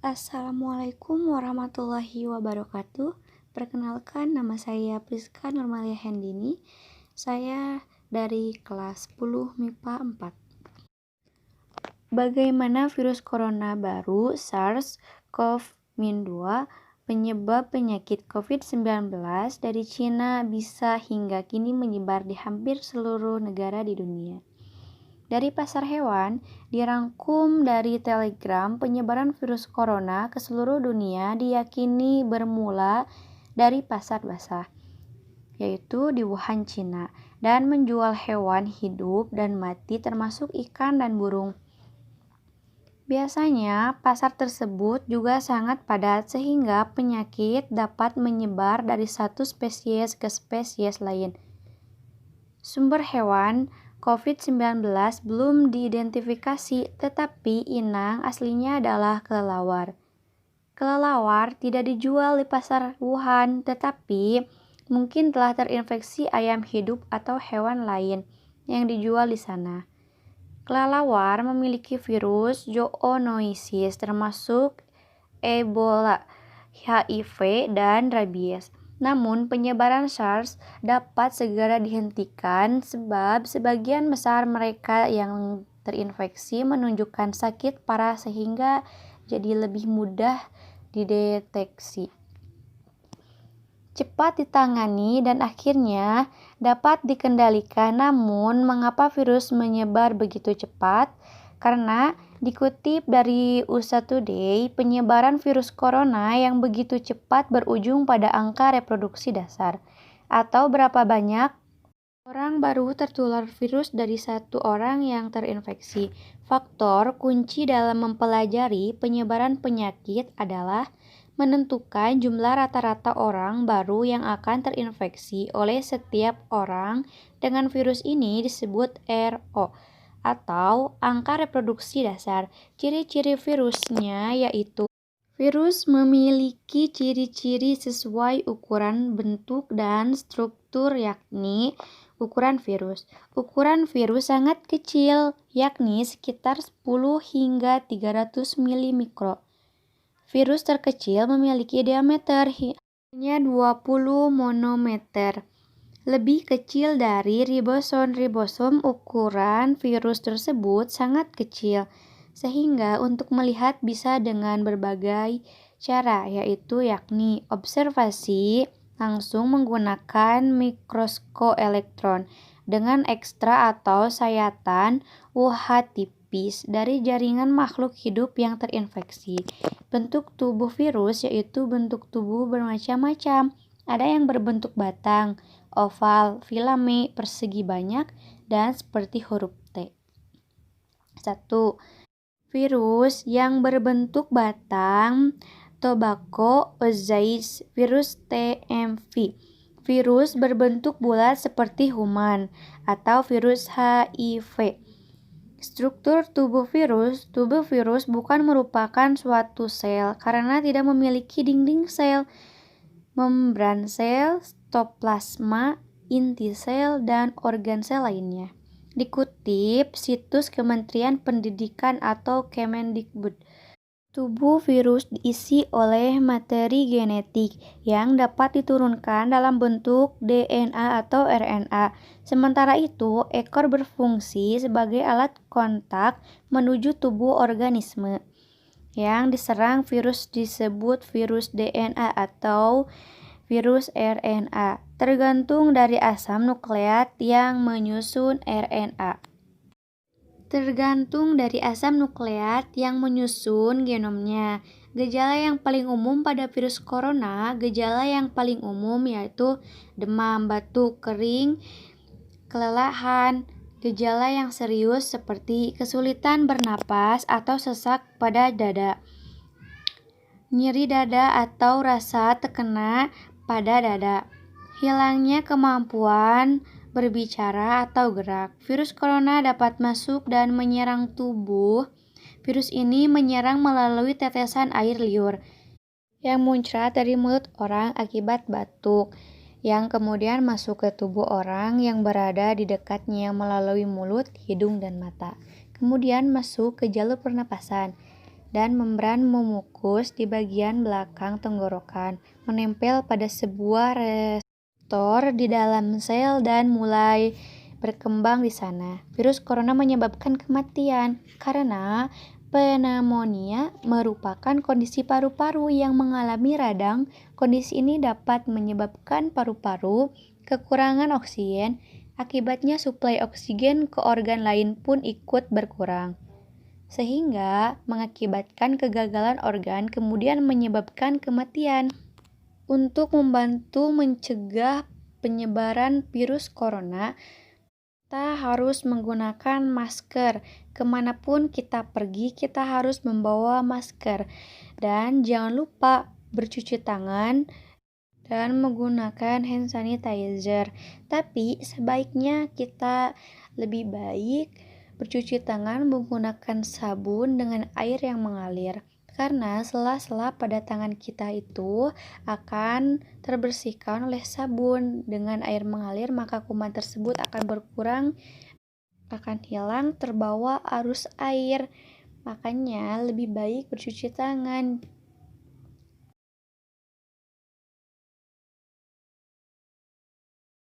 Assalamualaikum warahmatullahi wabarakatuh. Perkenalkan, nama saya Priska Nurmalia Hendini. Saya dari kelas 10 MIPA 4. Bagaimana virus corona baru SARS-CoV-2 penyebab penyakit COVID-19 dari Cina bisa hingga kini menyebar di hampir seluruh negara di dunia? Dari pasar hewan, dirangkum dari Telegram, penyebaran virus corona ke seluruh dunia diyakini bermula dari pasar basah, yaitu di Wuhan, Cina, dan menjual hewan hidup dan mati termasuk ikan dan burung. Biasanya, pasar tersebut juga sangat padat sehingga penyakit dapat menyebar dari satu spesies ke spesies lain. Sumber hewan COVID-19 belum diidentifikasi, tetapi inang aslinya adalah kelelawar. Kelelawar tidak dijual di pasar Wuhan, tetapi mungkin telah terinfeksi ayam hidup atau hewan lain yang dijual di sana. Kelelawar memiliki virus zoonosis termasuk Ebola, HIV, dan rabies. Namun, penyebaran SARS dapat segera dihentikan sebab sebagian besar mereka yang terinfeksi menunjukkan sakit parah sehingga jadi lebih mudah dideteksi, cepat ditangani, dan akhirnya dapat dikendalikan. Namun, mengapa virus menyebar begitu cepat? Karena dikutip dari USA Today, penyebaran virus corona yang begitu cepat berujung pada angka reproduksi dasar, atau berapa banyak orang baru tertular virus dari satu orang yang terinfeksi. Faktor kunci dalam mempelajari penyebaran penyakit adalah menentukan jumlah rata-rata orang baru yang akan terinfeksi oleh setiap orang dengan virus ini disebut RO, atau angka reproduksi dasar. Ciri-ciri virusnya yaitu virus memiliki ciri-ciri sesuai ukuran, bentuk, dan struktur, yakni ukuran virus. Ukuran virus sangat kecil, yakni sekitar 10 hingga 300 milimikro. Virus terkecil memiliki diameter hanya 20 monometer. Lebih kecil dari ribosom. Ribosom ukuran virus tersebut sangat kecil, sehingga untuk melihat bisa dengan berbagai cara, yaitu yakni observasi langsung menggunakan mikroskop elektron dengan ekstra atau sayatan UV tipis dari jaringan makhluk hidup yang terinfeksi. Bentuk tubuh virus yaitu bentuk tubuh bermacam-macam. Ada yang berbentuk batang, oval, filame, persegi banyak, dan seperti huruf T. 1. Virus yang berbentuk batang, tobacco ozyes, virus TMV. Virus berbentuk bulat seperti human atau virus HIV. Struktur tubuh virus bukan merupakan suatu sel karena tidak memiliki dinding sel, membran sel, stoplasma, inti sel, dan organ sel lainnya. Dikutip situs Kementerian Pendidikan atau Kemendikbud, tubuh virus diisi oleh materi genetik yang dapat diturunkan dalam bentuk DNA atau RNA. Sementara itu, ekor berfungsi sebagai alat kontak menuju tubuh organisme yang diserang virus disebut virus DNA atau virus RNA, tergantung dari asam nukleat yang menyusun RNA. Tergantung dari asam nukleat yang menyusun genomnya. Gejala yang paling umum pada virus corona, gejala yang paling umum yaitu demam, batuk, kering, kelelahan. Gejala yang serius seperti kesulitan bernapas atau sesak pada dada, nyeri dada atau rasa tekena pada dada, hilangnya kemampuan berbicara atau gerak. Virus corona dapat masuk dan menyerang tubuh. Virus ini menyerang melalui tetesan air liur yang muncrat dari mulut orang akibat batuk, yang kemudian masuk ke tubuh orang yang berada di dekatnya melalui mulut, hidung, dan mata. Kemudian masuk ke jalur pernapasan. dan membran memukus di bagian belakang tenggorokan, menempel pada sebuah reseptor di dalam sel dan mulai berkembang di sana. Virus corona menyebabkan kematian karena pneumonia merupakan kondisi paru-paru yang mengalami radang. Kondisi ini dapat menyebabkan paru-paru kekurangan oksigen. Akibatnya suplai oksigen ke organ lain pun ikut berkurang, sehingga mengakibatkan kegagalan organ kemudian menyebabkan kematian. Untuk membantu mencegah penyebaran virus corona, kita harus menggunakan masker. Kemanapun kita pergi, kita harus membawa masker. Dan jangan lupa bercuci tangan dan menggunakan hand sanitizer. Tapi sebaiknya kita lebih baik bercuci tangan menggunakan sabun dengan air yang mengalir. Karena sela-sela pada tangan kita itu akan terbersihkan oleh sabun dengan air mengalir, maka kuman tersebut akan berkurang, akan hilang terbawa arus air. Makanya lebih baik bercuci tangan.